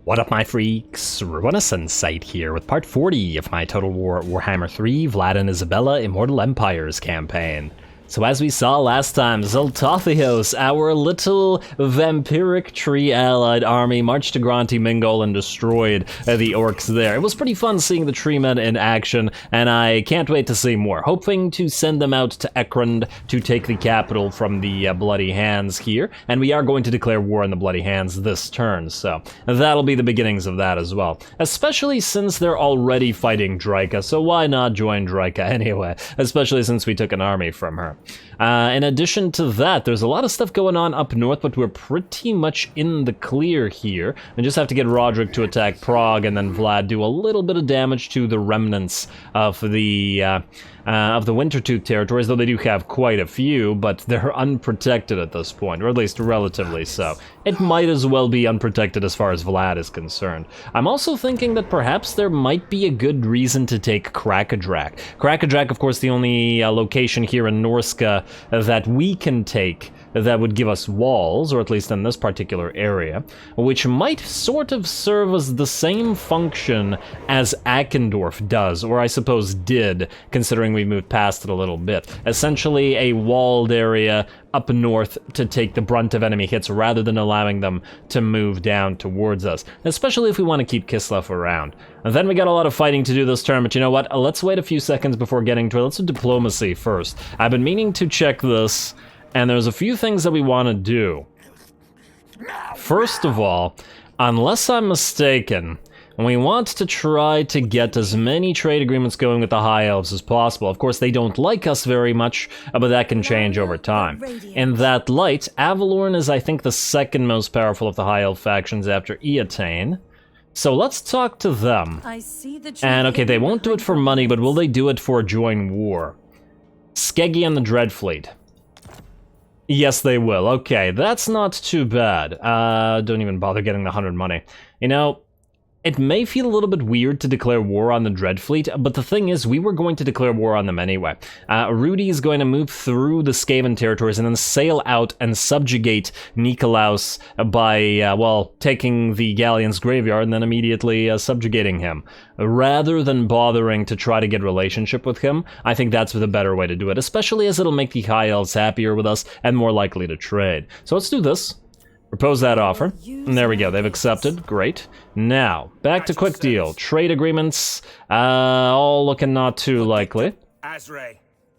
What up, my freaks? RuinusInsight here with part 40 of my Total Warhammer 3 Vlad and Isabella Immortal Empires campaign. So as we saw last time, Zoltathios, our little vampiric tree-allied army, marched to Granti Mingol and destroyed the orcs there. It was pretty fun seeing the tree men in action, and I can't wait to see more. Hoping to send them out to Ekrund to take the capital from the Bloody Hands here, and we are going to declare war on the Bloody Hands this turn, so that'll be the beginnings of that as well. Especially since they're already fighting Draika, so why not join Draika anyway? Especially since we took an army from her. In addition to that, there's a lot of stuff going on up north, but we're pretty much in the clear here. We just have to get Roderick to attack Prague, and then Vlad do a little bit of damage to the remnants of the Wintertooth territories, though they do have quite a few, but they're unprotected at this point, or at least relatively so. It might as well be unprotected as far as Vlad is concerned. I'm also thinking that perhaps there might be a good reason to take Krakadrak. Krakadrak, of course, the only location here in Norska that we can take that would give us walls, or at least in this particular area, which might sort of serve as the same function as Akendorf does, or I suppose did, considering we moved past it a little bit. Essentially a walled area up north to take the brunt of enemy hits rather than allowing them to move down towards us, especially if we want to keep Kislev around. And then we got a lot of fighting to do this turn, but you know what? Let's wait a few seconds before getting to it. Let's do diplomacy first. I've been meaning to check this, and there's a few things that we want to do. First of all, unless I'm mistaken, we want to try to get as many trade agreements going with the High Elves as possible. Of course, they don't like us very much, but that can change over time. In that light, Avalorn is, I think, the second most powerful of the High Elf factions after Eataine. So let's talk to them. And okay, they won't do it for money, but will they do it for a join war? Skeggy and the Dreadfleet. Yes, they will. Okay, that's not too bad. Don't even bother getting the 100 money. You know, it may feel a little bit weird to declare war on the Dreadfleet, but the thing is, we were going to declare war on them anyway. Rudy is going to move through the Skaven territories and then sail out and subjugate Nikolaus by, well, taking the Galleon's graveyard and then immediately subjugating him. Rather than bothering to try to get relationship with him, I think that's the better way to do it, especially as it'll make the High Elves happier with us and more likely to trade. So let's do this. Propose that offer. And there we go, they've accepted. Great. Now, back to quick deal. Trade agreements, all looking not too likely.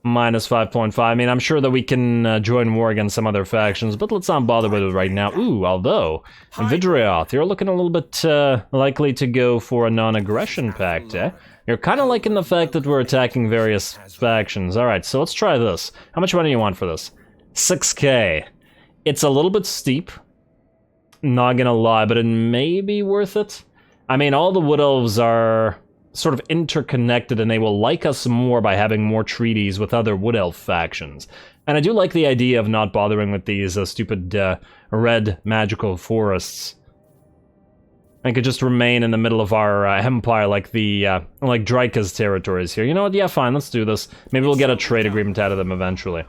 Minus 5.5. I mean, I'm sure that we can join war against some other factions, but let's not bother with it right now. Ooh, although, Vidrioth, you're looking a little bit likely to go for a non-aggression pact, eh? You're kind of liking the fact that we're attacking various factions. Alright, so let's try this. How much money do you want for this? 6k. It's a little bit steep. Not gonna lie, but it may be worth it. I mean, all the Wood Elves are sort of interconnected, and they will like us more by having more treaties with other Wood Elf factions. And I do like the idea of not bothering with these stupid red magical forests. I could just remain in the middle of our empire like the like Draika's territories here. You know what? Yeah, fine, let's do this. Maybe we'll get a trade agreement out of them eventually.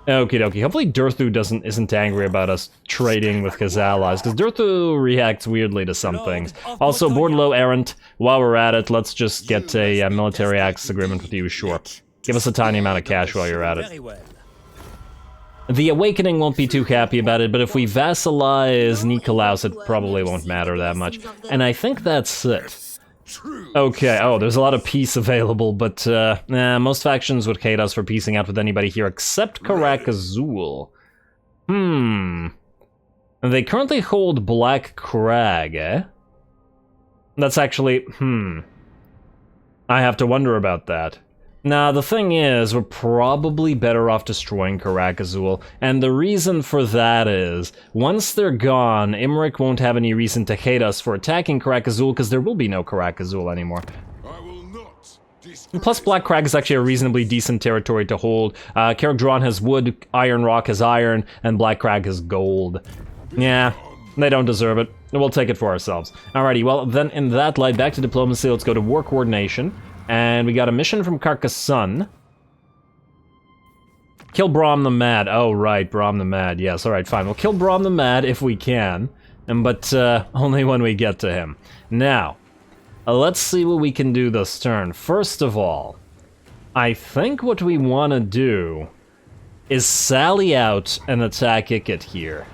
Okie dokie. Hopefully Durthu isn't angry about us trading with his allies, because Durthu reacts weirdly to some things. Also, Bordlow Errant, while we're at it, let's just get a military access agreement with you, sure. Give us a tiny amount of cash while you're at it. The Awakening won't be too happy about it, but if we vassalize Nikolaus, it probably won't matter that much. And I think that's it. Okay, oh, there's a lot of peace available, but most factions would hate us for piecing out with anybody here except Karak Azul. They currently hold Black Crag, eh? That's actually, I have to wonder about that. Now, the thing is, we're probably better off destroying Karak Azul, and the reason for that is, once they're gone, Imrik won't have any reason to hate us for attacking Karak Azul, because there will be no Karak Azul anymore. And plus, Black Crag is actually a reasonably decent territory to hold. Carrick-Drawn has wood, Iron Rock has iron, and Black Crag has gold. Yeah, they don't deserve it. We'll take it for ourselves. Alrighty, well, then in that light, back to diplomacy, let's go to war coordination. And we got a mission from Carcassonne. Kill Brahm the Mad. Oh, right, Brahm the Mad. Yes, alright, fine. We'll kill Brahm the Mad if we can. but only when we get to him. Now, let's see what we can do this turn. First of all, I think what we want to do is sally out and attack Ikkit here.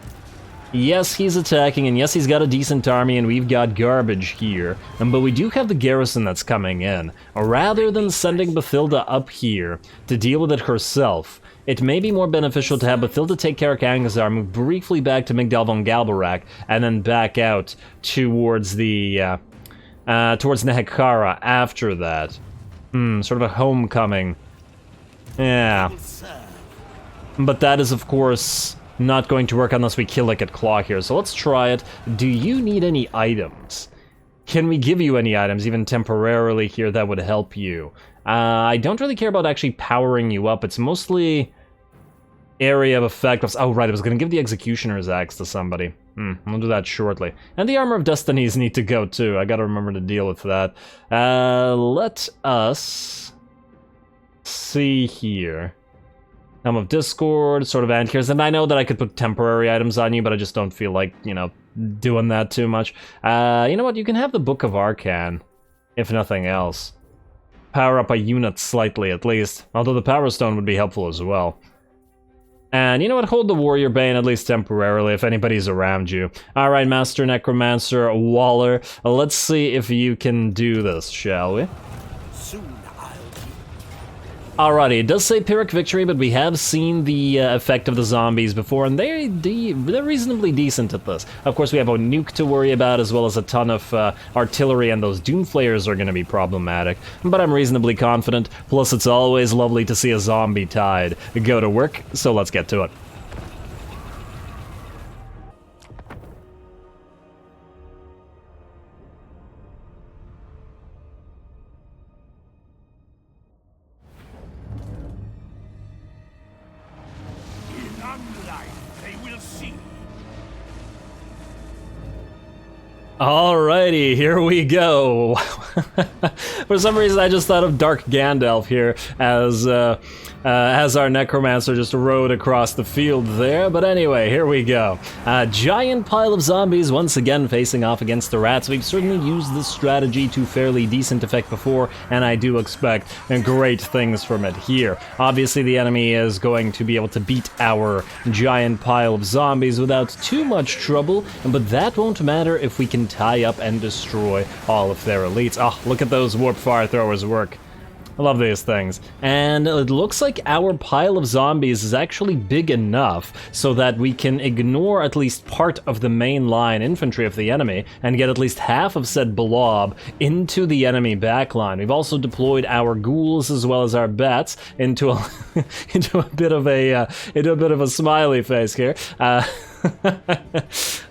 Yes, he's attacking, and yes, he's got a decent army, and we've got garbage here, but we do have the garrison that's coming in. Rather than sending Bathilda up here to deal with it herself, it may be more beneficial to have Bathilda take care of Kangazar, move briefly back to Migdal von Galbarak, and then back out towards the Nehekara after that. Sort of a homecoming. Yeah. But that is, of course, not going to work unless we kill Ikkit Claw here, so let's try it. Do you need any items? Can we give you any items, even temporarily here, that would help you? I don't really care about actually powering you up. It's mostly area of effect of... Oh, right, I was going to give the Executioner's Axe to somebody. We'll do that shortly. And the Armor of Destinies need to go, too. I gotta remember to deal with that. Let us see here. Helm of Discord, sort of Antlers, and I know that I could put temporary items on you, but I just don't feel like, you know, doing that too much. You know what, you can have the Book of Arcan, if nothing else. Power up a unit slightly, at least, although the Power Stone would be helpful as well. And you know what, hold the Warrior Bane at least temporarily if anybody's around you. Alright, Master Necromancer Waller, let's see if you can do this, shall we? Alrighty, it does say Pyrrhic Victory, but we have seen the effect of the zombies before, and they're reasonably decent at this. Of course, we have a nuke to worry about, as well as a ton of artillery, and those Doomflayers are going to be problematic. But I'm reasonably confident, plus it's always lovely to see a zombie tide go to work, so let's get to it. Alrighty, here we go. For some reason, I just thought of Dark Gandalf here as our Necromancer just rode across the field there. But anyway, here we go. A giant pile of zombies once again facing off against the rats. We've certainly used this strategy to fairly decent effect before, and I do expect great things from it here. Obviously, the enemy is going to be able to beat our giant pile of zombies without too much trouble, but that won't matter if we can tie up and destroy all of their elites. Oh, look at those warp fire throwers work. I love these things. And it looks like our pile of zombies is actually big enough so that we can ignore at least part of the main line infantry of the enemy and get at least half of said blob into the enemy backline. We've also deployed our ghouls as well as our bats into a into a bit of a smiley face here.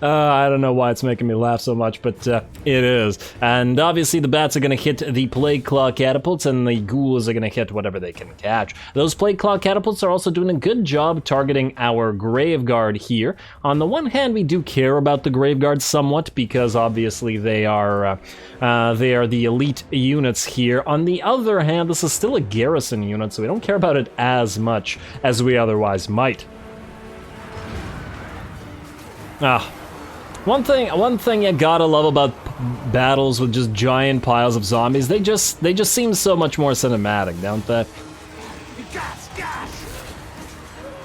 I don't know why it's making me laugh so much, but it is. And obviously the bats are going to hit the Plague Claw catapults, and the ghouls are going to hit whatever they can catch. Those Plague Claw catapults are also doing a good job targeting our Graveguard here. On the one hand, we do care about the Graveguard somewhat, because obviously they are the elite units here. On the other hand, this is still a garrison unit, so we don't care about it as much as we otherwise might. One thing you gotta love about battles with just giant piles of zombies, they just seem so much more cinematic, don't they?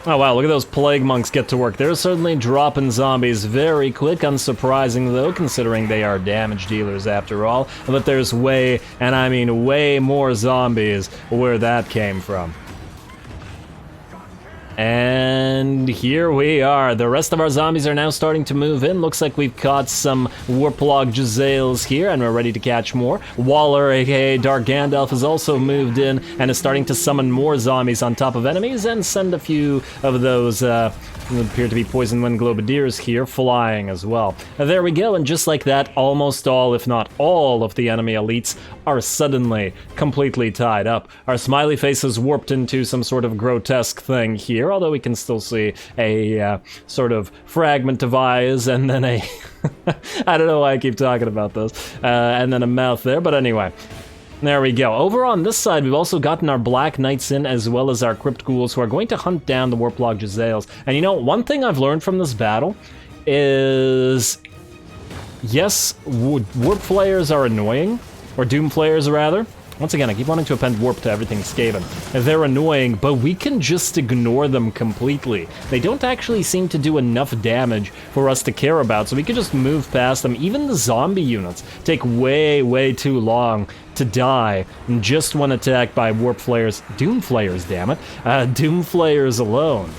Oh wow, look at those plague monks get to work. They're certainly dropping zombies very quick, unsurprising though, considering they are damage dealers after all. But there's way, and I mean way more zombies where that came from. And here we are. The rest of our zombies are now starting to move in. Looks like we've caught some Warplog Jezzails here, and we're ready to catch more. Waller, aka Dark Gandalf, has also moved in and is starting to summon more zombies on top of enemies and send a few of those what appear to be Poison Wind Globadiers here flying as well. There we go, and just like that, almost all, if not all, of the enemy elites are suddenly completely tied up. Our smiley face is warped into some sort of grotesque thing here, although we can still see a sort of fragment of eyes and then a... I don't know why I keep talking about this. And then a mouth there, but anyway. There we go. Over on this side, we've also gotten our Black Knights in, as well as our Crypt Ghouls, who are going to hunt down the Warplog Jezzails. And you know, one thing I've learned from this battle is Yes, warp flayers are annoying, or doom flayers rather. Once again, I keep wanting to append warp to everything Skaven. They're annoying, but we can just ignore them completely. They don't actually seem to do enough damage for us to care about, so we can just move past them. Even the zombie units take way, way too long to die just when attacked by warp flayers. Doom flayers, damn it. Doom flayers alone.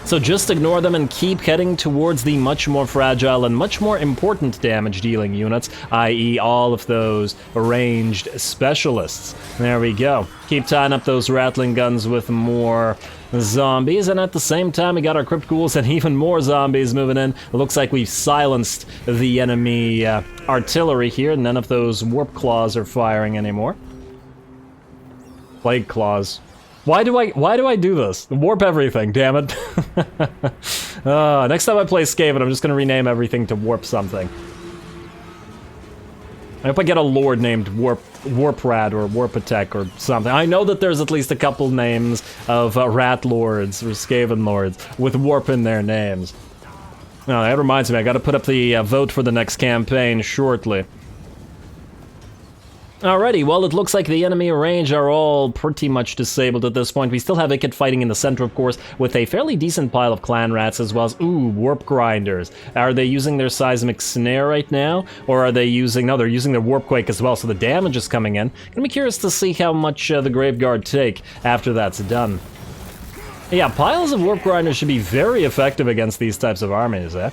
So just ignore them and keep heading towards the much more fragile and much more important damage-dealing units, i.e. all of those ranged specialists. There we go. Keep tying up those rattling guns with more zombies, and at the same time we got our crypt ghouls and even more zombies moving in. It looks like we've silenced the enemy artillery here. None of those warp claws are firing anymore. Plague claws. Why do I do this? Warp everything, damn it. Next time I play Skaven, I'm just gonna rename everything to warp something. I hope I get a lord named Warprat or Warpatek or something. I know that there's at least a couple names of rat lords or Skaven lords with warp in their names. Oh, that reminds me, I gotta put up the vote for the next campaign shortly. Alrighty, well, it looks like the enemy range are all pretty much disabled at this point. We still have Ikkit fighting in the center, of course, with a fairly decent pile of clan rats as well as, ooh, warp grinders. Are they using their seismic snare right now? Or are they using, no, they're using their warp quake as well, so the damage is coming in. Gonna be curious to see how much the Graveguard take after that's done. Yeah, piles of warp grinders should be very effective against these types of armies, eh?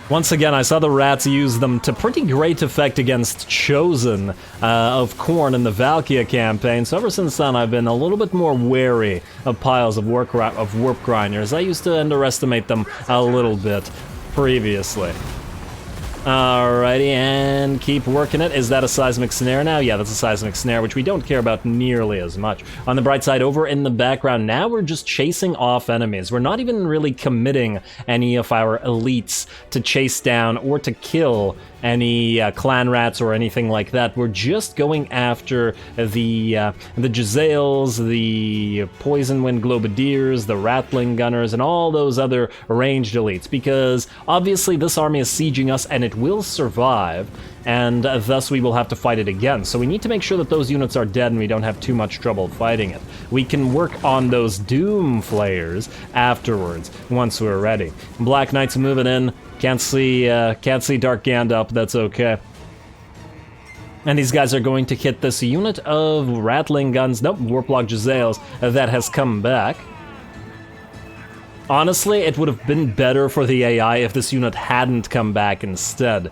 Once again, I saw the rats use them to pretty great effect against Chosen of Khorne in the Valkia campaign, so ever since then I've been a little bit more wary of piles of warp grinders. I used to underestimate them a little bit previously. Alrighty, and keep working it. Is that a seismic snare now? Yeah, that's a seismic snare, which we don't care about nearly as much. On the bright side, over in the background, now we're just chasing off enemies. We're not even really committing any of our elites to chase down or to kill any clan rats or anything like that. We're just going after the Jezzails, the Poison Wind Globadiers, the Rattling Gunners, and all those other ranged elites, because obviously this army is sieging us and it will survive, and thus we will have to fight it again. So we need to make sure that those units are dead and we don't have too much trouble fighting it. We can work on those Doom Flayers afterwards, once we're ready. Black Knights moving in. Can't see Dark Gandalf, that's okay. And these guys are going to hit this unit of rattling guns, nope, Warplock Jezzails, that has come back. Honestly, it would have been better for the AI if this unit hadn't come back instead,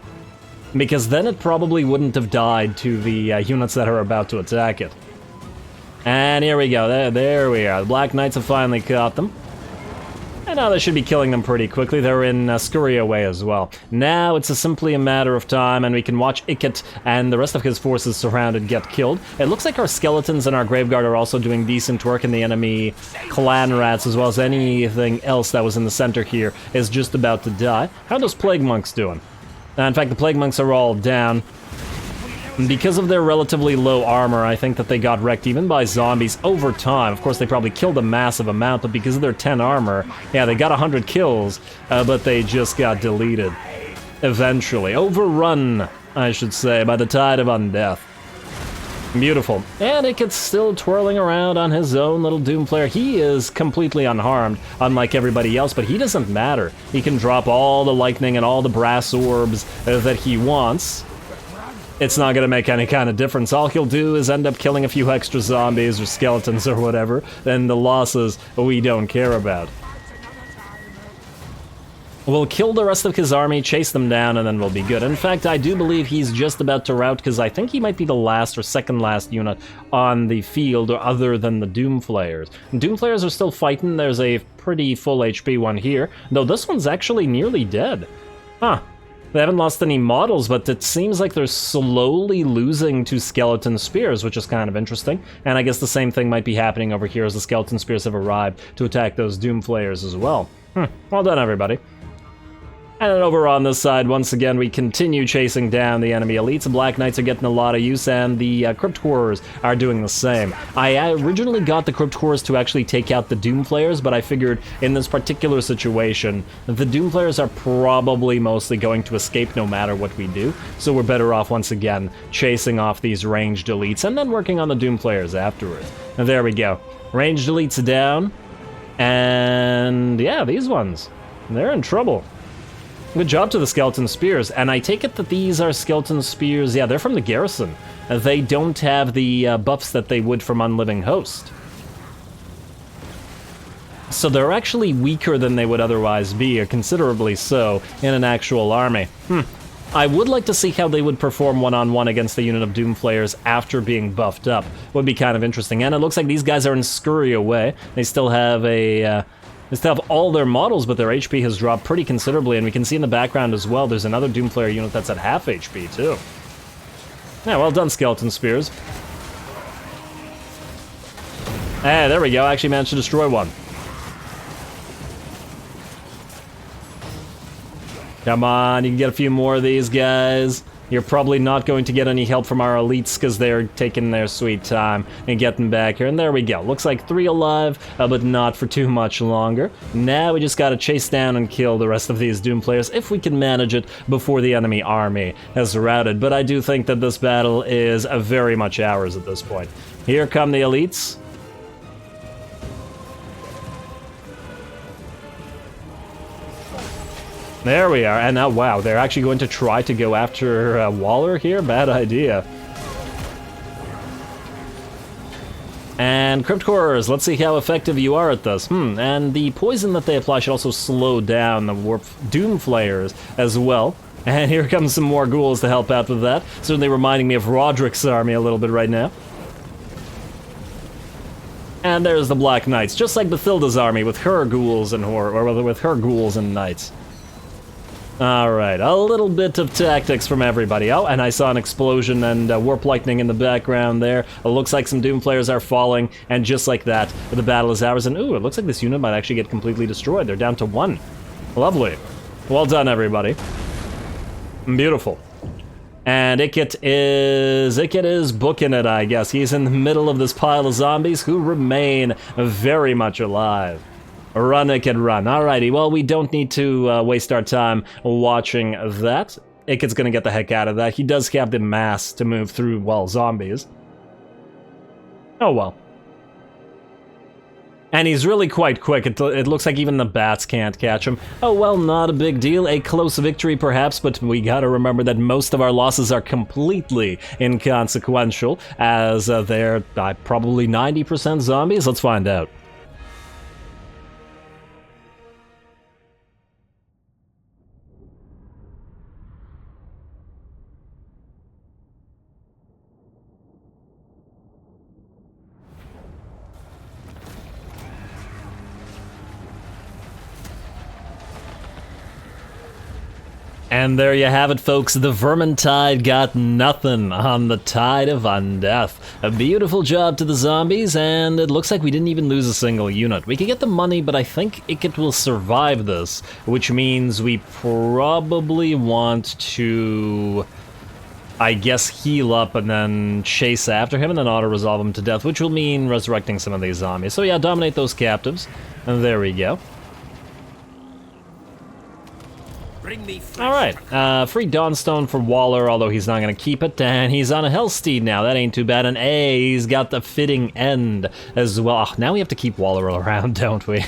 because then it probably wouldn't have died to the units that are about to attack it. And here we go, there we are. The Black Knights have finally caught them. And now they should be killing them pretty quickly. They're in Scurry Away as well. Now it's simply a matter of time, and we can watch Ikkit and the rest of his forces surrounded get killed. It looks like our skeletons and our Graveguard are also doing decent work, and the enemy clan rats, as well as anything else that was in the center here, is just about to die. How are those Plague Monks doing? In fact, the Plague Monks are all down. Because of their relatively low armor, I think that they got wrecked even by zombies over time. Of course, they probably killed a massive amount, but because of their 10 armor, yeah, they got 100 kills, but they just got deleted. Eventually. Overrun, I should say, by the tide of undeath. Beautiful. And Ikkit's still twirling around on his own little Doom Flare. He is completely unharmed, unlike everybody else, but he doesn't matter. He can drop all the lightning and all the brass orbs that he wants. It's not going to make any kind of difference. All he'll do is end up killing a few extra zombies or skeletons or whatever, and the losses we don't care about. We'll kill the rest of his army, chase them down, and then we'll be good. In fact, I do believe he's just about to rout, because I think he might be the last or second last unit on the field other than the Doom Flayers. Doom Flayers are still fighting. There's a pretty full HP one here, though this one's actually nearly dead. Huh. They haven't lost any models, but it seems like they're slowly losing to skeleton spears, which is kind of interesting. And I guess the same thing might be happening over here as the skeleton spears have arrived to attack those Doom Flayers as well. Well done, everybody. And then over on this side, once again, we continue chasing down the enemy elites. The Black Knights are getting a lot of use, and the Crypt Horrors are doing the same. I originally got the Crypt Horrors to actually take out the Doom Players, but I figured in this particular situation, the Doom Players are probably mostly going to escape no matter what we do, so we're better off, once again, chasing off these ranged elites, and then working on the Doom Players afterwards. And there we go. Ranged elites down, and yeah, these ones, they're in trouble. Good job to the Skeleton Spears, and I take it that these are Skeleton Spears, yeah, they're from the Garrison. They don't have the buffs that they would from Unliving Host. So they're actually weaker than they would otherwise be, or considerably so, in an actual army. I would like to see how they would perform one-on-one against the unit of Doom Flayers after being buffed up. Would be kind of interesting, and it looks like these guys are in scurry away. They still have a... They still have all their models, but their HP has dropped pretty considerably, and we can see in the background as well, there's another Doomflayer unit that's at half HP, too. Yeah, well done, Skeleton Spears. Hey, there we go, I actually managed to destroy one. Come on, you can get a few more of these guys. You're probably not going to get any help from our elites because they're taking their sweet time and getting back here. And there we go. Looks like 3 alive, but not for too much longer. Now we just gotta chase down and kill the rest of these Doom Players if we can manage it before the enemy army has routed. But I do think that this battle is very much ours at this point. Here come the elites. There we are, and now, wow, they're actually going to try to go after Waller here? Bad idea. And Crypt Horrors, let's see how effective you are at this. And the poison that they apply should also slow down the Warp Doom Flayers as well. And here comes some more ghouls to help out with that. Certainly reminding me of Roderick's army a little bit right now. And there's the Black Knights, just like Bathilda's army with her ghouls and with her ghouls and knights. Alright, a little bit of tactics from everybody. Oh, and I saw an explosion and warp lightning in the background there. It looks like some Doom Players are falling, and just like that, the battle is ours. And ooh, it looks like this unit might actually get completely destroyed. They're down to 1. Lovely. Well done, everybody. Beautiful. And Ikkit is booking it, I guess. He's in the middle of this pile of zombies who remain very much alive. Run, Ikkit, run. Alrighty, well, we don't need to waste our time watching that. Ikkit's gonna get the heck out of that. He does have the mass to move through, well, zombies. Oh well. And he's really quite quick. It looks like even the bats can't catch him. Oh well, not a big deal. A close victory perhaps, but we gotta remember that most of our losses are completely inconsequential, as they're probably 90% zombies. Let's find out. And there you have it, folks. The Vermintide got nothing on the Tide of Undeath. A beautiful job to the zombies, and it looks like we didn't even lose a single unit. We could get the money, but I think Ikkit will survive this, which means we probably want to, I guess, heal up and then chase after him and then auto-resolve him to death, which will mean resurrecting some of these zombies. So yeah, dominate those captives. And there we go. Alright, free Dawnstone for Waller, although he's not going to keep it, and he's on a Hellsteed now, that ain't too bad, and he's got the fitting end as well. Oh, now we have to keep Waller around, don't we?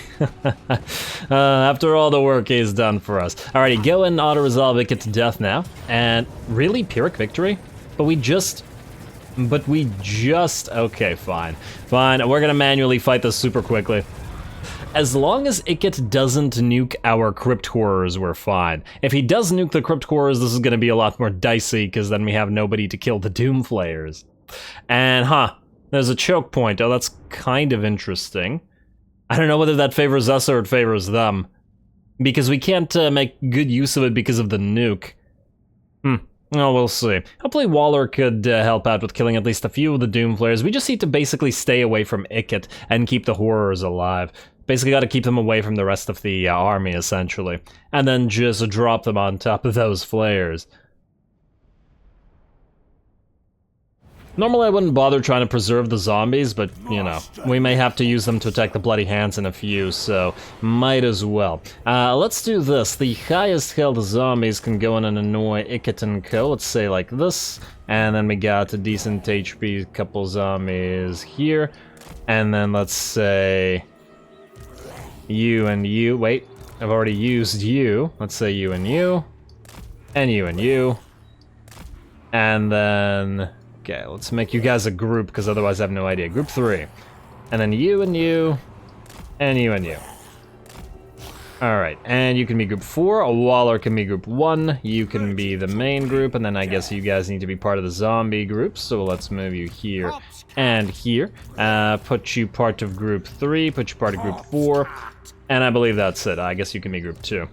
After all the work he's done for us. Alrighty, go and auto-resolve Ikkit to death now, and really, Pyrrhic victory? But we just, okay, fine. Fine, we're going to manually fight this super quickly. As long as Ikkit doesn't nuke our Crypt Horrors, we're fine. If he does nuke the Crypt Horrors, this is going to be a lot more dicey, because then we have nobody to kill the Doom Flayers. And, there's a choke point. Oh, that's kind of interesting. I don't know whether that favors us or it favors them. Because we can't make good use of it because of the nuke. Oh, we'll see. Hopefully Waller could help out with killing at least a few of the Doom Flayers. We just need to basically stay away from Ikkit and keep the Horrors alive. Basically got to keep them away from the rest of the army, essentially. And then just drop them on top of those flares. Normally I wouldn't bother trying to preserve the zombies, but, you know, we may have to use them to attack the Bloody Hands in a few, so might as well. Let's do this. The highest health zombies can go in and annoy Ikkit and co. Let's say like this. And then we got a decent HP couple zombies here. And then let's say you and you. Wait, I've already used you. Let's say you and you. And you and you. And then... okay, let's make you guys a group, because otherwise I have no idea. Group 3. And then you and you. And you and you. Alright, and you can be group 4. A Waller can be group 1. You can be the main group, and then I guess you guys need to be part of the zombie group. So let's move you here and here. Put you part of group 3. Put you part of group 4. And I believe that's it. I guess you can be group 2.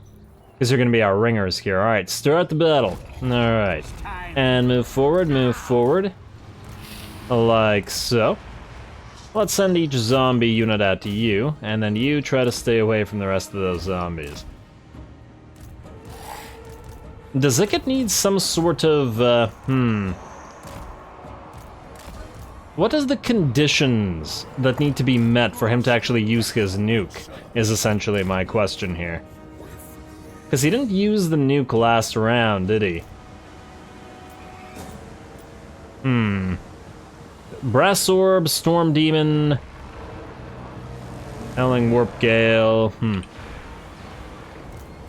Because you're going to be our ringers here. Alright, start the battle. Alright. And move forward, like so. Let's send each zombie unit out to you, and then you try to stay away from the rest of those zombies. Does Ikkit need some sort of, what is the conditions that need to be met for him to actually use his nuke, is essentially my question here. Because he didn't use the nuke last round, did he? Brass Orb, Storm Demon, Howling Warp Gale,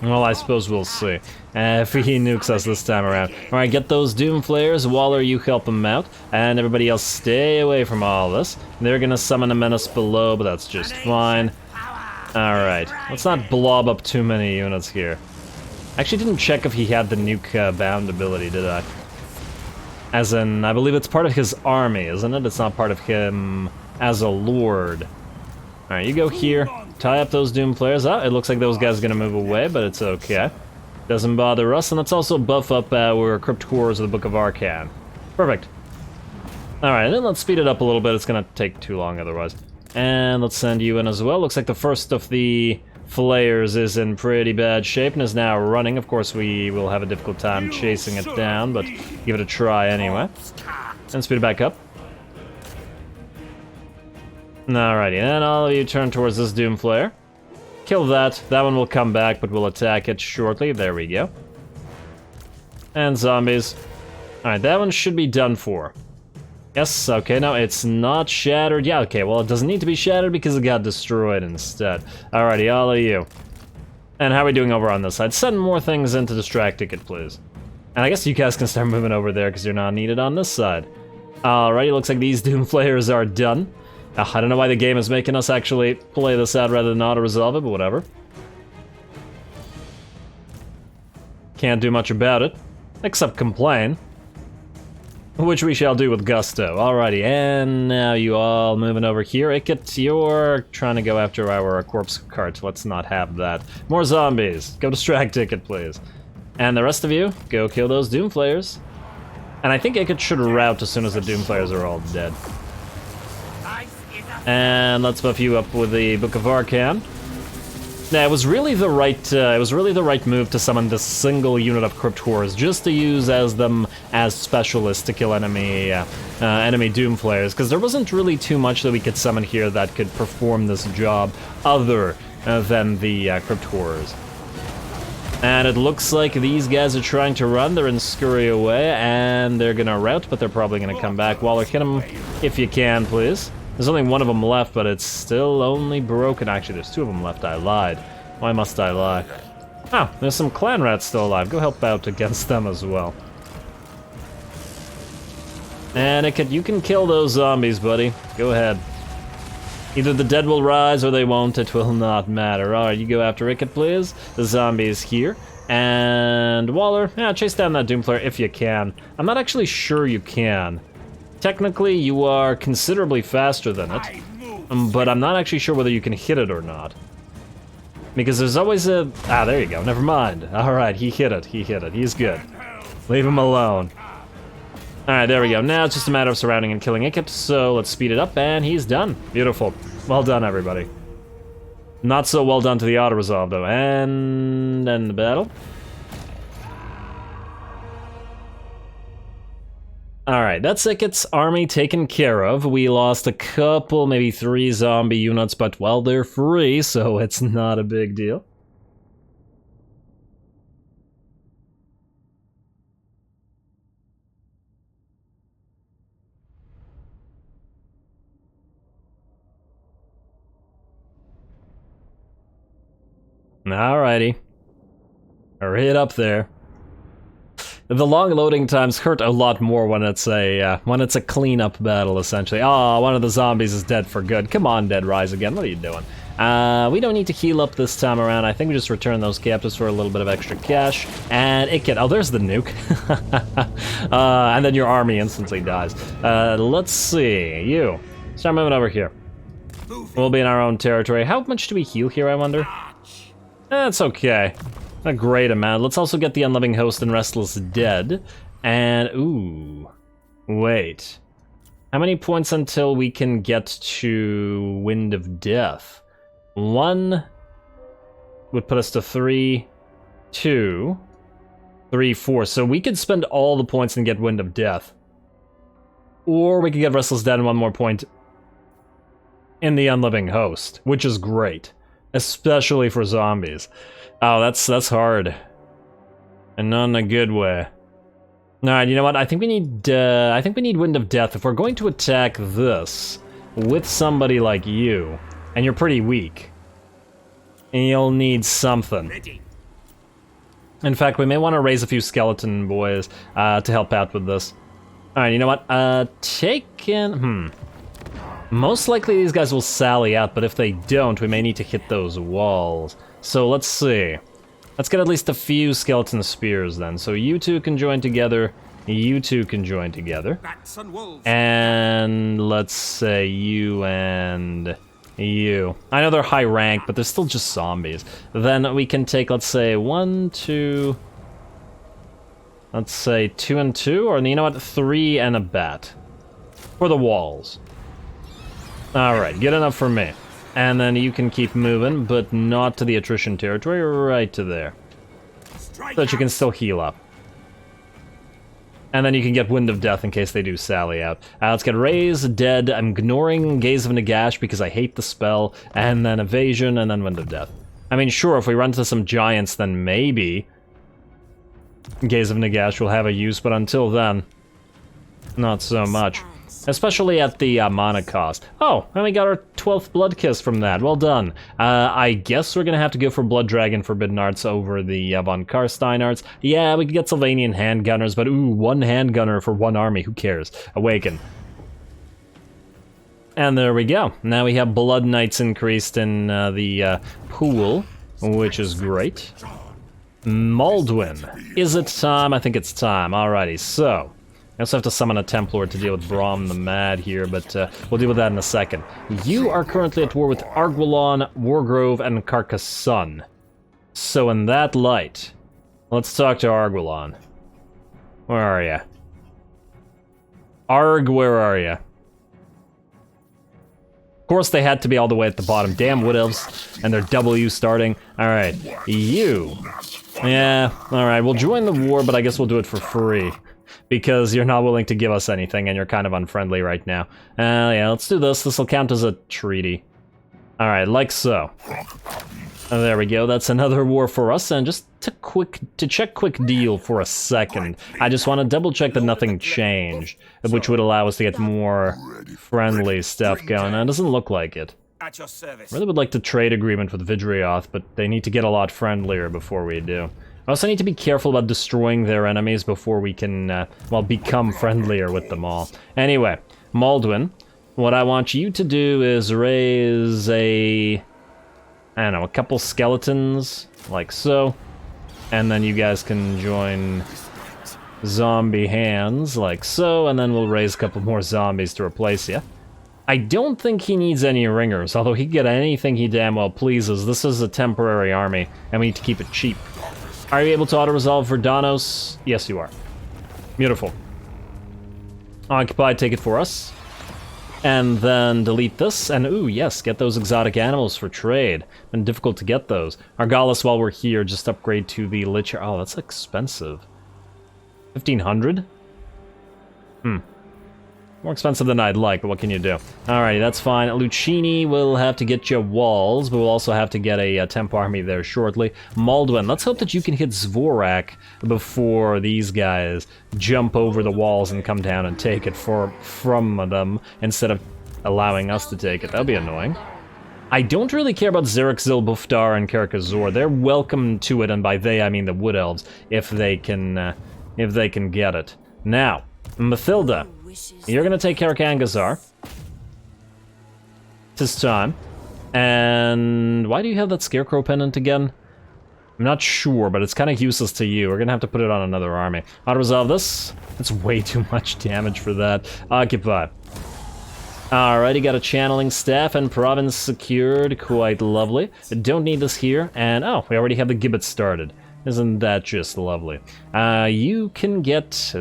Well, I suppose we'll see. If he nukes us this time around. Alright, get those Doom Flayers. Waller, you help him out. And everybody else stay away from all this. They're gonna summon a menace below, but that's just fine. Alright, let's not blob up too many units here. I actually didn't check if he had the nuke bound ability, did I? As in, I believe it's part of his army, isn't it? It's not part of him as a lord. Alright, you go here, tie up those Doom Flayers. Oh, it looks like those guys are gonna move away, but it's okay. Doesn't bother us, and let's also buff up our Crypt Cores of the Book of Arcane. Perfect. Alright, then let's speed it up a little bit. It's gonna take too long otherwise. And let's send you in as well. Looks like the first of the Flayers is in pretty bad shape and is now running. Of course, we will have a difficult time chasing it down, but give it a try anyway. And speed it back up. Alrighty, and all of you turn towards this Doom Flare. Kill that. That one will come back, but we'll attack it shortly. There we go. And zombies. Alright, that one should be done for. Yes, okay, no, it's not shattered. Yeah, okay, well, it doesn't need to be shattered because it got destroyed instead. Alrighty, all of you. And how are we doing over on this side? Send more things in to distract Ikkit, please. And I guess you guys can start moving over there because you're not needed on this side. Alrighty, looks like these Doom Flayers are done. I don't know why the game is making us actually play this out rather than auto-resolve it, but whatever. Can't do much about it, except complain. Which we shall do with gusto. Alrighty, and now you all moving over here. Ikkit, you're trying to go after our corpse cart. Let's not have that. More zombies. Go distract Ikkit, please. And the rest of you, go kill those Doom Flayers. And I think Ikkit should rout as soon as the Doom Flayers are all dead. And let's buff you up with the Book of Arcane. Yeah, it was really the right move to summon this single unit of Crypt Cores, just to use them as specialists to kill enemy Doom Flayers, because there wasn't really too much that we could summon here that could perform this job other than the Crypt Cores. And it looks like these guys are trying to run. They're in scurry away, and they're gonna rout, but they're probably gonna come back. Waller, hit them if you can, please. There's only one of them left, but it's still only broken. Actually, there's two of them left. I lied. Why must I lie? Oh, there's some clan rats still alive. Go help out against them as well. And you can kill those zombies, buddy. Go ahead. Either the dead will rise or they won't. It will not matter. Alright, you go after Ikkit, please. The zombies here. And Waller, yeah, chase down that Doom Flare if you can. I'm not actually sure you can. Technically, you are considerably faster than it, but I'm not actually sure whether you can hit it or not. Because there's always a... Ah, there you go, never mind. Alright, he hit it, he's good. Leave him alone. Alright, there we go. Now it's just a matter of surrounding and killing Ikkit, so let's speed it up, and he's done. Beautiful. Well done, everybody. Not so well done to the auto-resolve, though. And end the battle. Alright, that's Ikkit's army taken care of. We lost a couple, maybe 3 zombie units, but, well, they're free, so it's not a big deal. Alrighty. Hurry it up there. The long loading times hurt a lot more when it's a cleanup battle, essentially. Oh, one of the zombies is dead for good. Come on, Dead Rise again. What are you doing? We don't need to heal up this time around. I think we just return those captives for a little bit of extra cash. And Ikkit. Oh, there's the nuke. And then your army instantly dies. Let's see. You. Start moving over here. We'll be in our own territory. How much do we heal here, I wonder? That's okay. A great amount. Let's also get the Unloving Host and Restless Dead. And, ooh. Wait. How many points until we can get to Wind of Death? 1 would put us to 3, 2, 3, 4. So we could spend all the points and get Wind of Death. Or we could get Restless Dead and 1 more point in the Unloving Host, which is great. Especially for zombies. Oh, that's hard. And not in a good way. Alright, you know what? I think we need Wind of Death. If we're going to attack this with somebody like you, and you're pretty weak, you'll need something. In fact, we may want to raise a few skeleton boys to help out with this. Alright, you know what? Most likely these guys will sally out, but if they don't, we may need to hit those walls. So let's see. Let's get at least a few skeleton spears then. So you two can join together, you two can join together. And let's say you and you. I know they're high rank, but they're still just zombies. Then we can take, let's say, 1, 2... Let's say 2 and 2, or you know what, 3 and a bat. For the walls. Alright, good enough for me. And then you can keep moving, but not to the attrition territory, right to there. So that you can still heal up. And then you can get Wind of Death in case they do sally out. Let's get Raise, Dead, I'm ignoring Gaze of Nagash because I hate the spell, and then Evasion, and then Wind of Death. I mean, sure, if we run into some giants, then maybe Gaze of Nagash will have a use, but until then, not so much. Especially at the mana cost. Oh, and we got our 12th Blood Kiss from that. Well done. I guess we're gonna have to go for Blood Dragon Forbidden Arts over the von Carstein Arts. Yeah, we could get Sylvanian Handgunners, but ooh, 1 Handgunner for 1 army, who cares? Awaken. And there we go. Now we have Blood Knights increased in the pool, which is great. Maldwin. Is it time? I think it's time. Alrighty, so... I also have to summon a Templar to deal with Brahm the Mad here, but we'll deal with that in a second. You are currently at war with Arguelon, Wargrove, and Carcassonne. So in that light, let's talk to Arguelon. Where are ya? Arg, where are ya? Of course they had to be all the way at the bottom. Damn Wood Elves and their W starting. Alright, you. Yeah, alright, we'll join the war, but I guess we'll do it for free. Because you're not willing to give us anything, and you're kind of unfriendly right now. Yeah, let's do this. This will count as a treaty. Alright, like so. Oh, there we go. That's another war for us, and just to check quick deal for a second. I just want to double check that nothing changed, which would allow us to get more friendly stuff going. It doesn't look like it. At your service. Really would like to trade agreement with Vidrioth, but they need to get a lot friendlier before we do. I also need to be careful about destroying their enemies before we can, well, become friendlier with them all. Anyway, Maldwin, what I want you to do is raise I don't know, a couple skeletons, like so. And then you guys can join zombie hands, like so, and then we'll raise a couple more zombies to replace you. I don't think he needs any ringers, although he can get anything he damn well pleases. This is a temporary army, and we need to keep it cheap. Are you able to auto-resolve for Danos? Yes, you are. Beautiful. Occupy, take it for us. And then delete this, and ooh, yes, get those exotic animals for trade. Been difficult to get those. Argalis, while we're here, just upgrade to the Lich. Oh, that's expensive. 1,500? More expensive than I'd like, but what can you do? Alrighty, that's fine. Lucchini will have to get you walls, but we'll also have to get a temp army there shortly. Maldwin, let's hope that you can hit Zvorak before these guys jump over the walls and come down and take it from them, instead of allowing us to take it. That'd be annoying. I don't really care about Xeric, Zilbuftar, and Karakazor. They're welcome to it, and by they I mean the Wood Elves, if they can get it. Now, Mathilda, you're gonna take Karakangazar this time. And why do you have that Scarecrow pendant again? I'm not sure, but it's kind of useless to you. We're gonna have to put it on another army. How to resolve this? That's way too much damage for that. Occupy. Alrighty, got a channeling staff and province secured. Quite lovely. Don't need this here. And oh, we already have the gibbet started. Isn't that just lovely? You can get...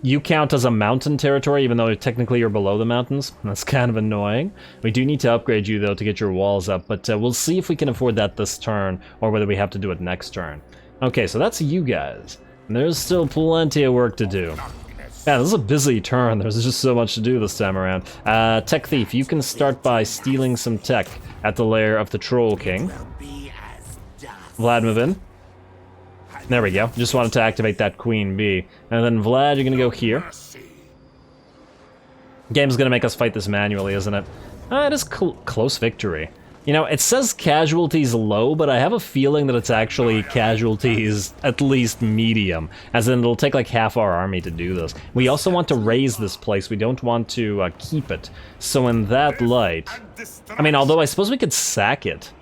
You count as a mountain territory, even though technically you're below the mountains. That's kind of annoying. We do need to upgrade you, though, to get your walls up, but we'll see if we can afford that this turn, or whether we have to do it next turn. Okay, so that's you guys. And there's still plenty of work to do. Yeah, this is a busy turn. There's just so much to do this time around. Tech Thief, you can start by stealing some tech at the lair of the Troll King. Vlad, move in. There we go. Just wanted to activate that Queen Bee. And then Vlad, you're gonna go here. Game's gonna make us fight this manually, isn't it? It is close victory. You know, it says casualties low, but I have a feeling that it's actually casualties at least medium. As in, it'll take like half our army to do this. We also want to raise this place. We don't want to keep it. So in that light... I mean, although I suppose we could sack it.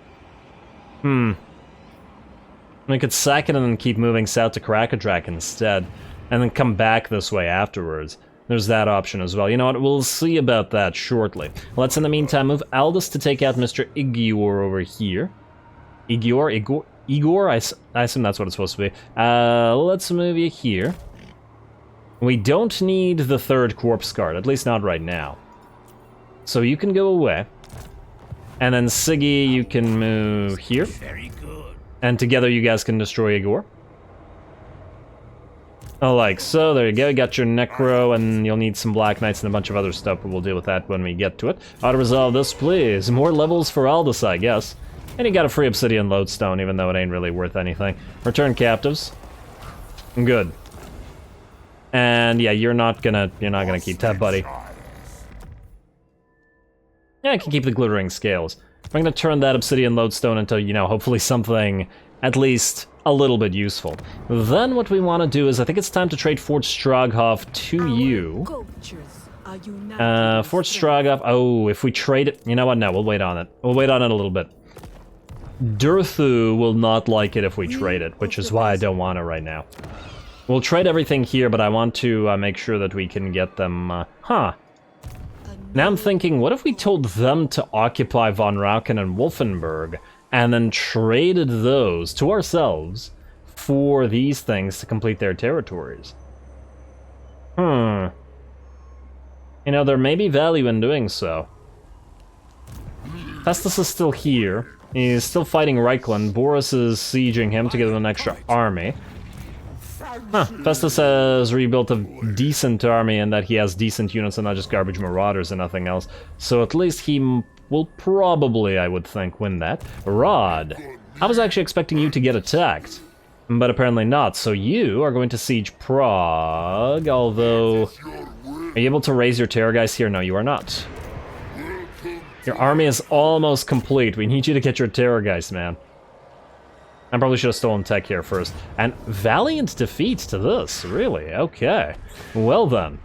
We could sack it and then keep moving south to Krakadrak instead, and then come back this way afterwards. There's that option as well. You know what, we'll see about that shortly. Let's in the meantime move Aldous to take out Mr. Igor over here. Igor? I assume that's what it's supposed to be. Let's move you here. We don't need the third corpse guard, at least not right now. So you can go away. And then Siggy, you can move here. Very good. And together you guys can destroy Igor. Oh, like so. There you go. You got your Necro, and you'll need some Black Knights and a bunch of other stuff, but we'll deal with that when we get to it. Auto-resolve this, please. More levels for Aldous, I guess. And you got a free Obsidian Lodestone, even though it ain't really worth anything. Return captives. Good. And yeah, you're not gonna keep that, buddy. Yeah, I can keep the glittering scales. I'm gonna turn that Obsidian Lodestone into, you know, hopefully something at least a little bit useful. Then what we want to do is, I think it's time to trade Fort Stroghoff to you. Fort Stroghoff, oh, if we trade it, you know what, no, we'll wait on it. We'll wait on it a little bit. Durthu will not like it if we trade it, which is why I don't want it right now. We'll trade everything here, but I want to make sure that we can get them, Now I'm thinking, what if we told them to occupy Von Rauken and Wolfenburg, and then traded those to ourselves for these things to complete their territories? You know, there may be value in doing so. Festus is still here. He's still fighting Reichland. Boris is sieging him to get an extra army. Festus has rebuilt a decent army in that he has decent units and not just garbage marauders and nothing else. So at least he will probably, I would think, win that. Rod, I was actually expecting you to get attacked, but apparently not. So you are going to siege Prague, although... Are you able to raise your Terrorgeist here? No, you are not. Your army is almost complete. We need you to get your Terrorgeist, man. I probably should have stolen tech here first. And valiant defeat to this, really? Okay. Well then.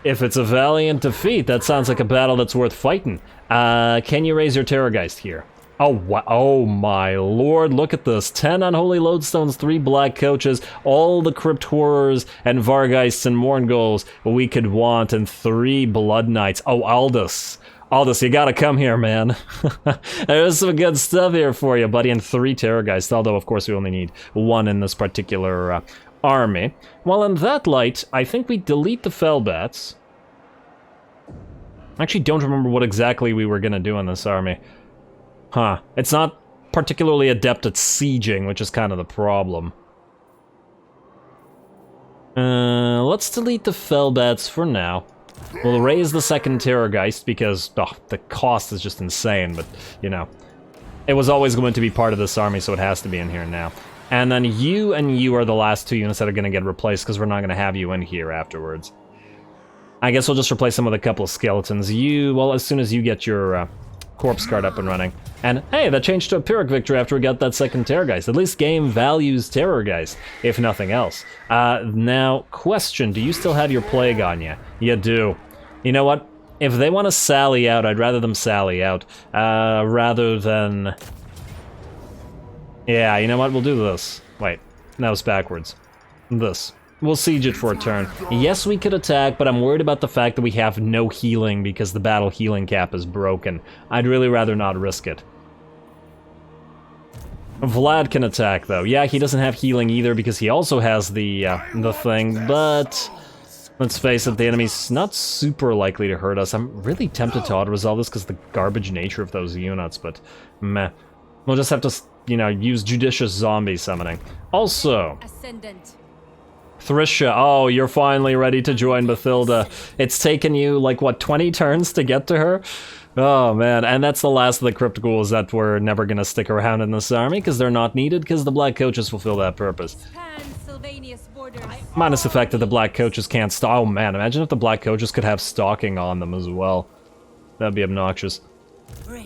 If it's a valiant defeat, that sounds like a battle that's worth fighting. Can you raise your Terrorgeist here? Oh my lord, look at this. 10 unholy lodestones, 3 black coaches, all the crypt horrors and Vargeists and Mourngulls we could want, and 3 blood knights. Oh, Aldous. Aldous, you gotta come here, man. There's some good stuff here for you, buddy, and 3 Terrorgeists, although of course we only need 1 in this particular army. Well, in that light, I think we delete the Fellbats. I actually don't remember what exactly we were gonna do in this army. Huh. It's not particularly adept at sieging, which is kind of the problem. Let's delete the Fellbats for now. We'll raise the second Terrorgeist because, the cost is just insane, but, you know. It was always going to be part of this army, so it has to be in here now. And then you and you are the last two units that are going to get replaced because we're not going to have you in here afterwards. I guess we'll just replace them with a couple of skeletons. You, well, as soon as you get your corpse card up and running. And hey, that changed to a Pyrrhic victory after we got that second Terrorgeist. At least game values Terrorgeist, if nothing else. Now, question, do you still have your Plague on you? You do. You know what? If they want to sally out, I'd rather them sally out, rather than... Yeah, you know what? We'll do this. Wait, that was backwards. This. We'll siege it for a turn. Yes, we could attack, but I'm worried about the fact that we have no healing because the battle healing cap is broken. I'd really rather not risk it. Vlad can attack, though. Yeah, he doesn't have healing either because he also has the thing, but... Let's face it, the enemy's not super likely to hurt us. I'm really tempted to auto-resolve this because of the garbage nature of those units, but meh. We'll just have to, you know, use judicious zombie summoning. Also, Ascendant. Thrisha, oh, you're finally ready to join Bathilda. It's taken you, like, what, 20 turns to get to her? Oh, man, and that's the last of the Crypt Ghouls that were never gonna stick around in this army because they're not needed because the Black Coaches fulfill that purpose. Minus the fact that the Black Coaches can't oh man, imagine if the Black Coaches could have stalking on them as well. That'd be obnoxious.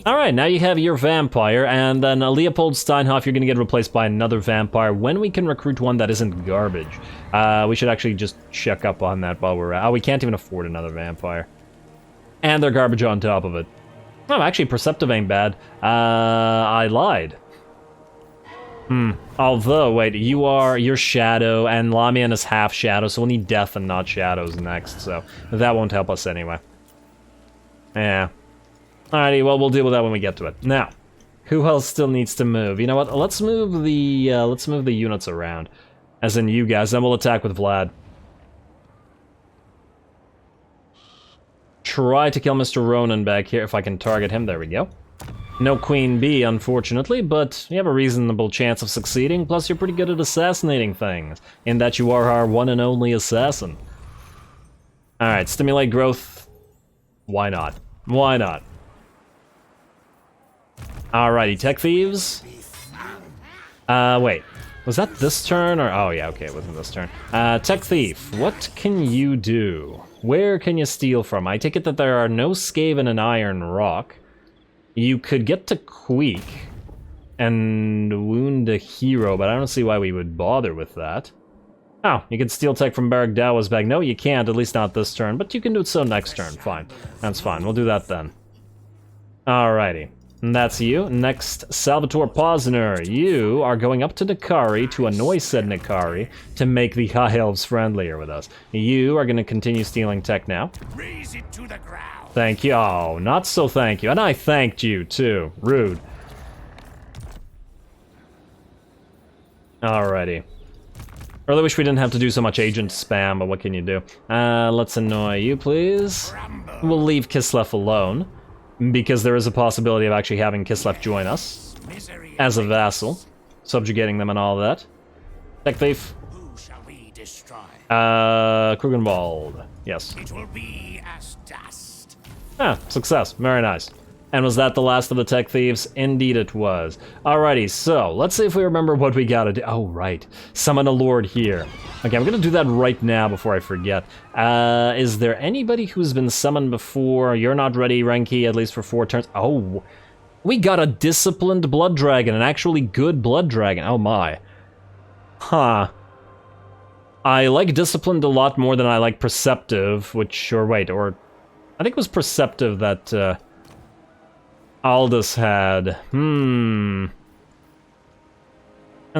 Alright, now you have your Vampire, and then Leopold Steinhoff, you're gonna get replaced by another Vampire when we can recruit one that isn't garbage. We should actually just check up on that while we're oh, we can't even afford another Vampire. And they're garbage on top of it. Oh, actually, Perceptive ain't bad. I lied. Although, wait, you're Shadow, and Lamian is half Shadow, so we'll need Death and not Shadows next, so that won't help us anyway. Yeah. Alrighty, well, we'll deal with that when we get to it. Now, who else still needs to move? You know what, let's move the units around. As in you guys, then we'll attack with Vlad. Try to kill Mr. Ronan back here, if I can target him, there we go. No Queen Bee, unfortunately, but you have a reasonable chance of succeeding, plus you're pretty good at assassinating things, in that you are our one and only assassin. Alright, stimulate growth. Why not? Why not? Alrighty, Tech Thieves. Wait. Was that this turn, or... Oh, yeah, okay, it wasn't this turn. Tech Thief, what can you do? Where can you steal from? I take it that there are no Skaven and Iron Rock. You could get to Queek and wound a hero, but I don't see why we would bother with that. Oh, you can steal tech from Barak Dawa's bag. No, you can't, at least not this turn, but you can do it so next turn. Fine. That's fine. We'll do that then. Alrighty. And that's you. Next, Salvatore Posner. You are going up to Nikari to annoy said Nikari to make the High Elves friendlier with us. You are going to continue stealing tech now. Raise it to the ground. Thank you. Oh, not so thank you. And I thanked you, too. Rude. Alrighty. Really wish we didn't have to do so much agent spam, but what can you do? Let's annoy you, please. We'll leave Kislev alone, because there is a possibility of actually having Kislev join us as a vassal, subjugating them and all that. Tech Thief. Who shall we destroy? Krugenwald. Yes. It will be as dust. Ah, success. Very nice. And was that the last of the Tech Thieves? Indeed it was. Alrighty, so, let's see if we remember what we gotta do. Oh, right. Summon a lord here. Okay, I'm gonna do that right now before I forget. Is there anybody who's been summoned before? You're not ready, Renki, at least for 4 turns. Oh, we got a disciplined blood dragon, an actually good blood dragon. Oh my. Huh. I like disciplined a lot more than I like perceptive, which, or wait, or... I think it was perceptive that, Aldous had. And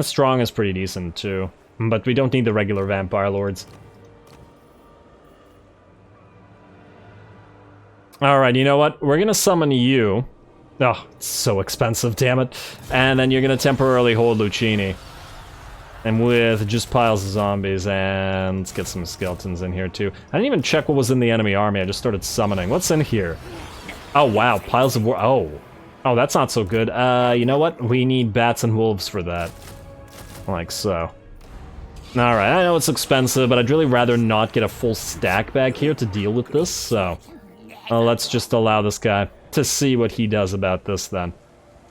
strong is pretty decent too, but we don't need the regular vampire lords. Alright, you know what? We're gonna summon you. Oh, it's so expensive, damn it. And then you're gonna temporarily hold Lucchini. And with just piles of zombies, and let's get some skeletons in here too. I didn't even check what was in the enemy army, I just started summoning. What's in here? Oh wow, piles of war. Oh, that's not so good. You know what? We need bats and wolves for that. Like so. Alright, I know it's expensive, but I'd really rather not get a full stack back here to deal with this, so... let's just allow this guy to see what he does about this then.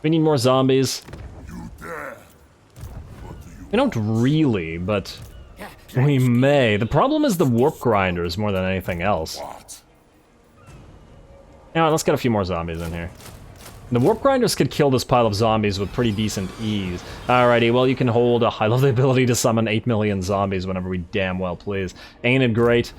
We need more zombies. We don't really, but we may. The problem is the warp grinders more than anything else. Now, let's get a few more zombies in here. The warp grinders could kill this pile of zombies with pretty decent ease. Alrighty, well you can hold a high level ability to summon 8 million zombies whenever we damn well please. Ain't it great?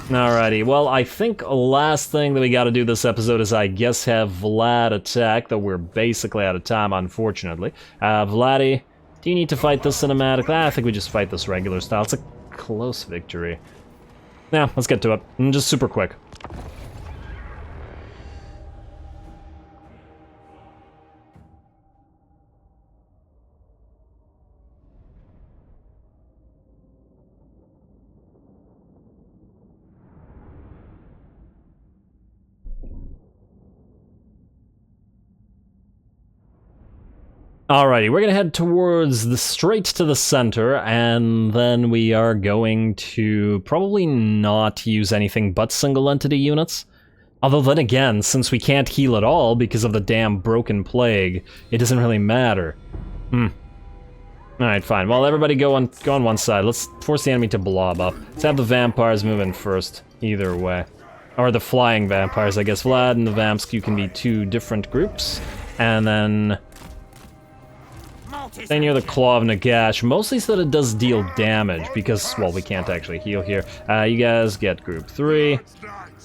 Alrighty, well I think last thing that we gotta do this episode is I guess have Vlad attack, though we're basically out of time unfortunately. Vladdy, do you need to fight this cinematic? I think we just fight this regular style. It's a close victory. Now, let's get to it. Just super quick. Alrighty, we're gonna head towards straight to the center, and then we are going to probably not use anything but single entity units. Although then again, since we can't heal at all because of the damn broken plague, it doesn't really matter. Alright, fine. Well, everybody go on one side. Let's force the enemy to blob up. Let's have the vampires move in first, either way. Or the flying vampires, I guess. Vlad and the vamps, you can be two different groups. And then... stay near the Claw of Nagash, mostly so that it does deal damage, because, well, we can't actually heal here. You guys get group 3,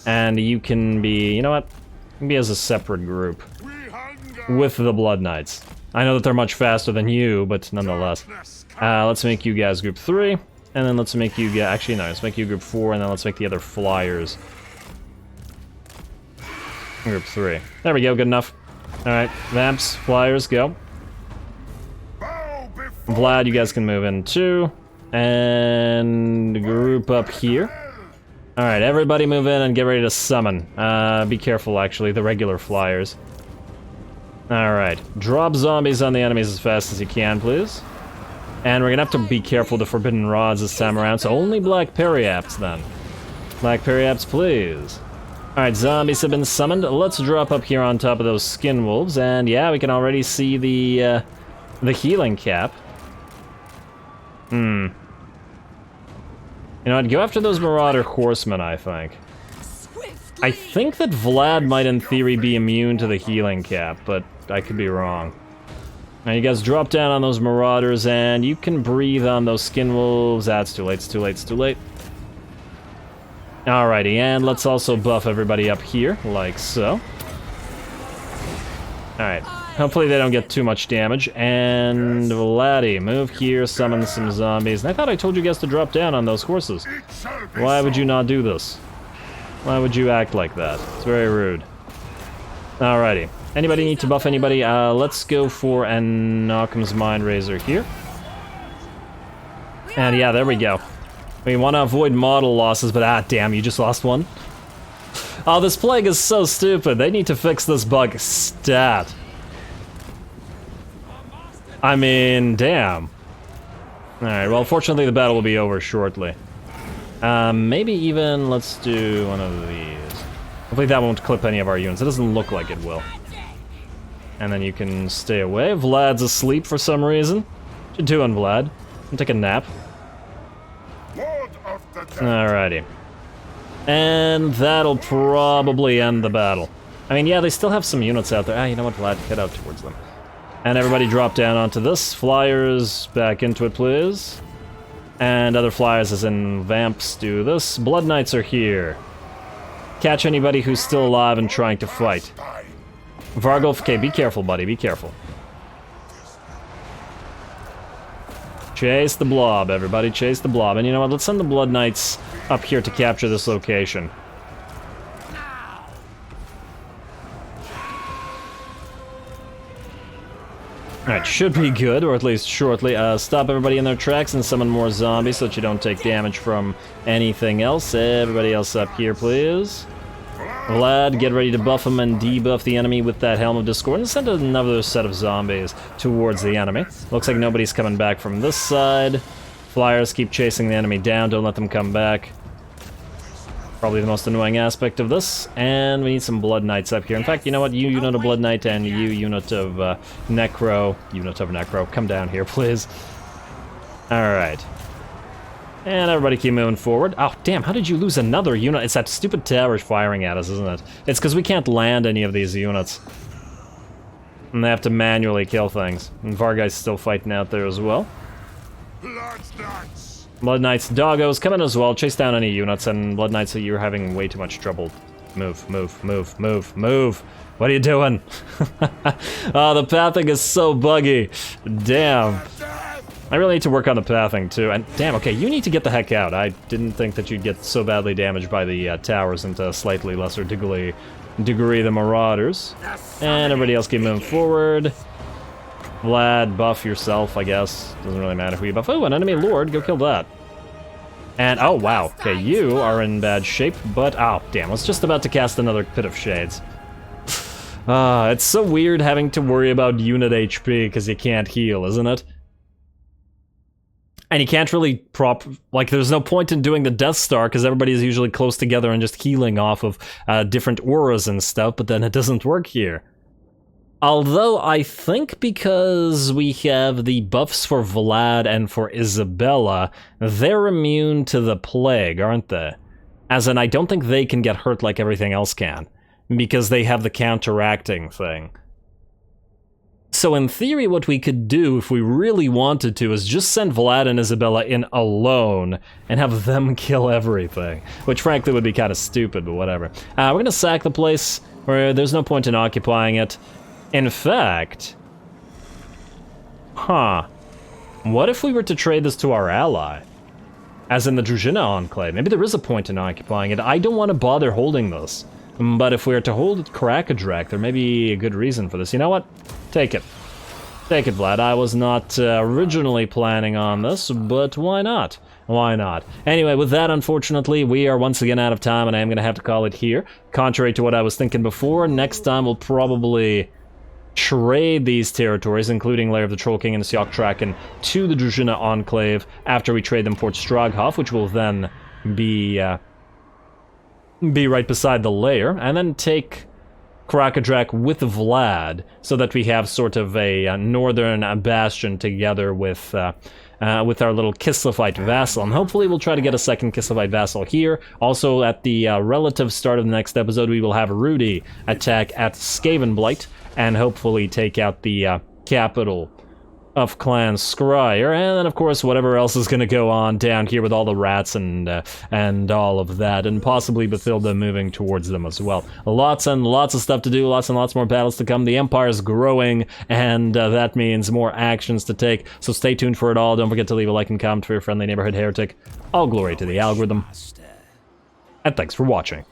and you can be, you know what? You can be as a separate group, with the Blood Knights. I know that they're much faster than you, but nonetheless. Let's make you guys group 3, and then let's make you guys, actually no, let's make you group 4, and then let's make the other flyers group 3. There we go, good enough. Alright, vamps, flyers, go. Vlad, you guys can move in too, and group up here. Alright, everybody move in and get ready to summon. Be careful actually, the regular flyers. Alright, drop zombies on the enemies as fast as you can, please. And we're gonna have to be careful with the forbidden rods this time around, so only black periapts then. Black periapts, please. Alright, zombies have been summoned. Let's drop up here on top of those skin wolves, and yeah, we can already see the healing cap. You know, I'd go after those Marauder Horsemen, I think. I think that Vlad might, in theory, be immune to the healing cap, but I could be wrong. Now, you guys drop down on those Marauders, and you can breathe on those Skin Wolves. Ah, it's too late, it's too late, it's too late. Alrighty, and let's also buff everybody up here, like so. Alright. Hopefully they don't get too much damage. And Vladdy, move here, summon some zombies. And I thought I told you guys to drop down on those horses. Why would you not do this? Why would you act like that? It's very rude. Alrighty. Anybody need to buff anybody? Let's go for an Occam's Mind Razor here. And yeah, there we go. We want to avoid model losses, but damn, you just lost one. Oh, this plague is so stupid. They need to fix this bug stat. I mean, damn. Alright, well, fortunately the battle will be over shortly. Maybe even, let's do one of these. Hopefully that won't clip any of our units. It doesn't look like it will. And then you can stay away. Vlad's asleep for some reason. What you doing, Vlad? Take a nap. Alrighty. And that'll probably end the battle. I mean, yeah, they still have some units out there. You know what, Vlad? Head out towards them. And everybody drop down onto this. Flyers, back into it, please. And other flyers, as in vamps, do this. Blood Knights are here. Catch anybody who's still alive and trying to fight. Vargolf, okay, be careful, buddy, be careful. Chase the blob, everybody, chase the blob. And you know what, let's send the Blood Knights up here to capture this location. Alright, should be good, or at least shortly. Stop everybody in their tracks and summon more zombies so that you don't take damage from anything else. Everybody else up here, please. Vlad, get ready to buff him and debuff the enemy with that Helm of Discord, and send another set of zombies towards the enemy. Looks like nobody's coming back from this side. Flyers keep chasing the enemy down, don't let them come back. Probably the most annoying aspect of this. And we need some Blood Knights up here. In fact, you know what? You unit of Blood Knight and you unit of Necro, come down here, please. Alright. And everybody keep moving forward. Oh, damn, how did you lose another unit? It's that stupid tower firing at us, isn't it? It's because we can't land any of these units. And they have to manually kill things. And Varguy's still fighting out there as well. Blood Knights, doggos, come in as well. Chase down any units, and Blood Knights, you're having way too much trouble. Move, move, move, move, move. What are you doing? Oh, the pathing is so buggy. Damn. I really need to work on the pathing, too. And damn, okay, you need to get the heck out. I didn't think that you'd get so badly damaged by the towers, and to a slightly lesser degree the Marauders. And everybody else keep moving forward. Vlad, buff yourself, I guess. Doesn't really matter who you buff. Oh, an enemy lord, go kill that. And, oh, wow. Okay, you are in bad shape, but, oh, damn, I was just about to cast another Pit of Shades. It's so weird having to worry about unit HP, because you can't heal, isn't it? And you can't really like, there's no point in doing the Death Star, because everybody's usually close together and just healing off of different auras and stuff, but then it doesn't work here. Although, I think because we have the buffs for Vlad and for Isabella, they're immune to the plague, aren't they? As in, I don't think they can get hurt like everything else can, because they have the counteracting thing. So in theory, what we could do, if we really wanted to, is just send Vlad and Isabella in alone, and have them kill everything. Which frankly would be kind of stupid, but whatever. We're gonna sack the place, where there's no point in occupying it. In fact... What if we were to trade this to our ally? As in the Druzhina Enclave. Maybe there is a point in occupying it. I don't want to bother holding this. But if we were to hold Karakadrak, there may be a good reason for this. You know what? Take it. Take it, Vlad. I was not originally planning on this, but why not? Why not? Anyway, with that, unfortunately, we are once again out of time, and I am going to have to call it here. Contrary to what I was thinking before, next time we'll probably trade these territories, including Lair of the Troll King and the Sioktraken, to the Druzhina Enclave after we trade them Fort Stroghoff, which will then be right beside the lair, and then take Karakadrak with Vlad, so that we have sort of a northern bastion together with our little Kislevite vassal, and hopefully we'll try to get a second Kislevite vassal here. Also, at the relative start of the next episode, we will have Rudy attack at Skavenblight, and hopefully take out the capital of Clan Scryer, and then of course whatever else is going to go on down here with all the rats and all of that, and possibly Bathilda moving towards them as well. Lots and lots of stuff to do, lots and lots more battles to come. The Empire's growing, and that means more actions to take, so stay tuned for it all. Don't forget to leave a like and comment for your friendly neighborhood heretic. All glory to the algorithm, and thanks for watching.